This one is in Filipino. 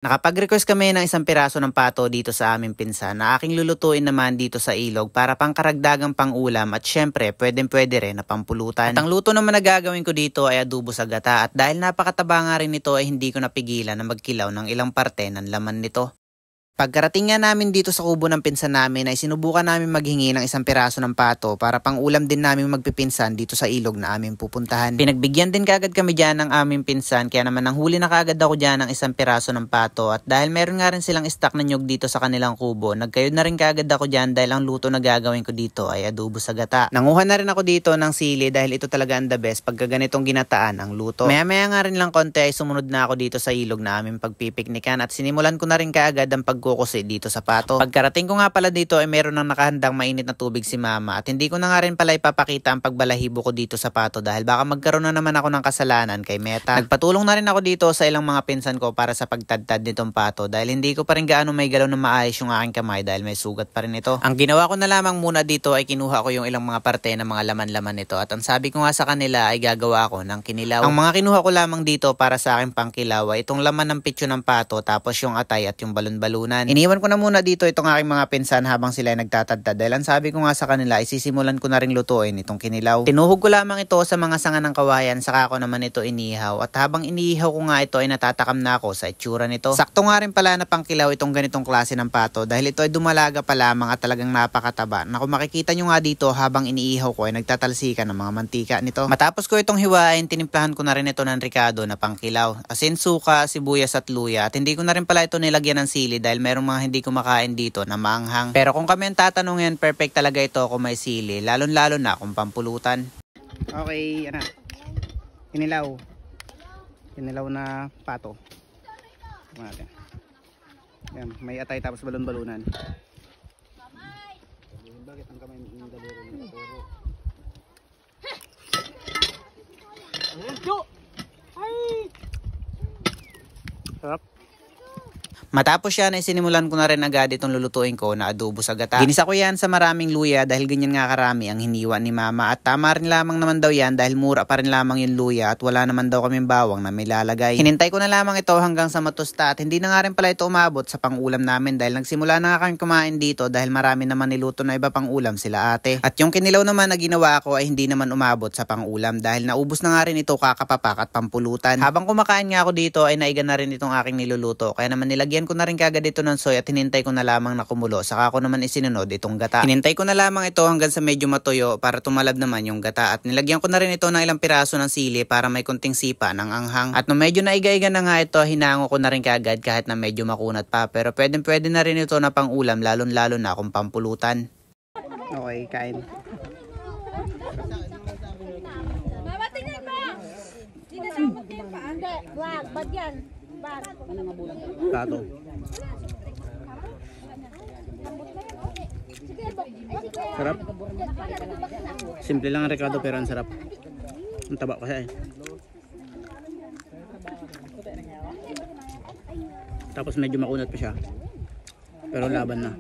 Nakapag-request kami ng isang piraso ng pato dito sa aming pinsan na aking lulutuin naman dito sa ilog para pangkaragdagang pang-ulam at syempre pwedeng-pwede rin na pampulutan. At ang luto naman na gagawin ko dito ay adobo sa gata at dahil napakataba nga rin nito ay hindi ko napigilan na magkilaw ng ilang parte ng laman nito. Pagkarating nga namin dito sa kubo ng pinsan namin ay sinubukan namin maghingi ng isang piraso ng pato para pang ulam din namin magpipinsan dito sa ilog na aming pupuntahan. Pinagbigyan din kagad kami dyan ng aming pinsan kaya naman nanghuli na kagad ako dyan ng isang piraso ng pato at dahil meron nga rin silang stock na nyug dito sa kanilang kubo, nagkayod na rin kagad ako dyan dahil ang luto na gagawin ko dito ay adobo sa gata. Nanguha na rin ako dito ng sili dahil ito talaga ang the best pagka ganitong ginataan ang luto. Maya-maya nga rin lang konti ay sumunod na ako dito sa ilog na aming pagpipiknikan at sinimulan ko na rin kaagad ang pagkukusi dito sa pato. Pagkarating ko nga pala dito ay meron nang nakahandang mainit na tubig si mama at hindi ko na nga rin pala ipapakita ang pagbalahibo ko dito sa pato dahil baka magkaroon na naman ako ng kasalanan kay Meta. Nagpatulong na rin ako dito sa ilang mga pinsan ko para sa pagtadtad nitong pato dahil hindi ko pa rin gaano may galaw na maayos yung aking kamay dahil may sugat pa rin ito. Ang ginawa ko na lamang muna dito ay kinuha ko yung ilang mga parte ng mga laman-laman nito at ang sabi ko nga sa kanila ay gagawa ko ng kinilaw. Ang mga kinuha ko lamang dito para sa aking pangkilaw ay itong laman ng pitso ng pato tapos yung atay at yung balon-balunan. Iniwan ko na muna dito itong aking mga pinsan habang sila ay nagtatadtad dahil ang sabi ko nga sa kanila ay sisimulan ko na rin lutuin itong kinilaw. Tinuhog ko lamang ito sa mga sanga ng kawayan saka ko naman ito inihaw at habang inihaw ko nga ito ay natatakam na ako sa itsura nito. Sakto nga rin pala na pangkilaw itong ganitong klase ng pato dahil ito ay dumalaga pa lamang at talagang napakataba na kung makikita nyo nga dito habang iniihaw ko ay nagtatalsikan ng mga mantika nito. Matapos ko itong hiwain, tinimplahan ko na rin ito ng ricado na pangkilaw. Asin, suka, sibuyas at luya at hindi ko na rin pala ito nilagyan ng sili dahil merong mga hindi ko makain dito na maanghang. Pero kung kami ang tatanungin, perfect talaga ito kung may sili, lalo na kung pampulutan. Okay, yan na. Kinilaw. Kinilaw na pato. Tignan natin. Yan, may atay tapos balon-balunan. Bakit ang kamay ng daluro ng puro? Sarap. Matapos yan ay sinimulan ko na rin agad itong lulutuin ko na adobo sa gata. Ginisa ko yan sa maraming luya dahil ganyan nga karami ang hiniwa ni mama at tama rin lamang naman daw yan dahil mura pa rin lamang yung luya at wala naman daw kaming bawang na may lalagay. Hinintay ko na lamang ito hanggang sa matusta at hindi na nga rin pala ito umabot sa pangulam namin dahil nagsimula na nga kami kumain dito dahil marami naman niluto na iba pang ulam sila ate. At yung kinilaw naman na ginawa ko ay hindi naman umabot sa pangulam dahil naubos na nga rin ito kakapapak at pampulutan. Habang kumakain nga ako dito ay naiga na rin itong aking niluluto kaya naman nilagyan ko na rin kagad ito ng soy at hinintay ko na lamang na kumulo saka ko naman isinunod itong gata. Hinintay ko na lamang ito hanggang sa medyo matuyo para tumalab naman yung gata at nilagyan ko na rin ito ng ilang piraso ng sili para may konting sipa ng anghang. At nung medyo naiga-iga na nga ito, hinango ko na rin kagad kahit na medyo makunat pa pero pwede na rin ito na pang ulam lalo na kung pampulutan. Okay, kain. Mama, tingnan mo! Hindi na sa kapatid pa. Hindi, wag, bad yan. Pato. Sarap. Simple lang ang rekado pero ang sarap. Ang taba kasi eh. Tapos medyo makunat pa siya. Pero laban na.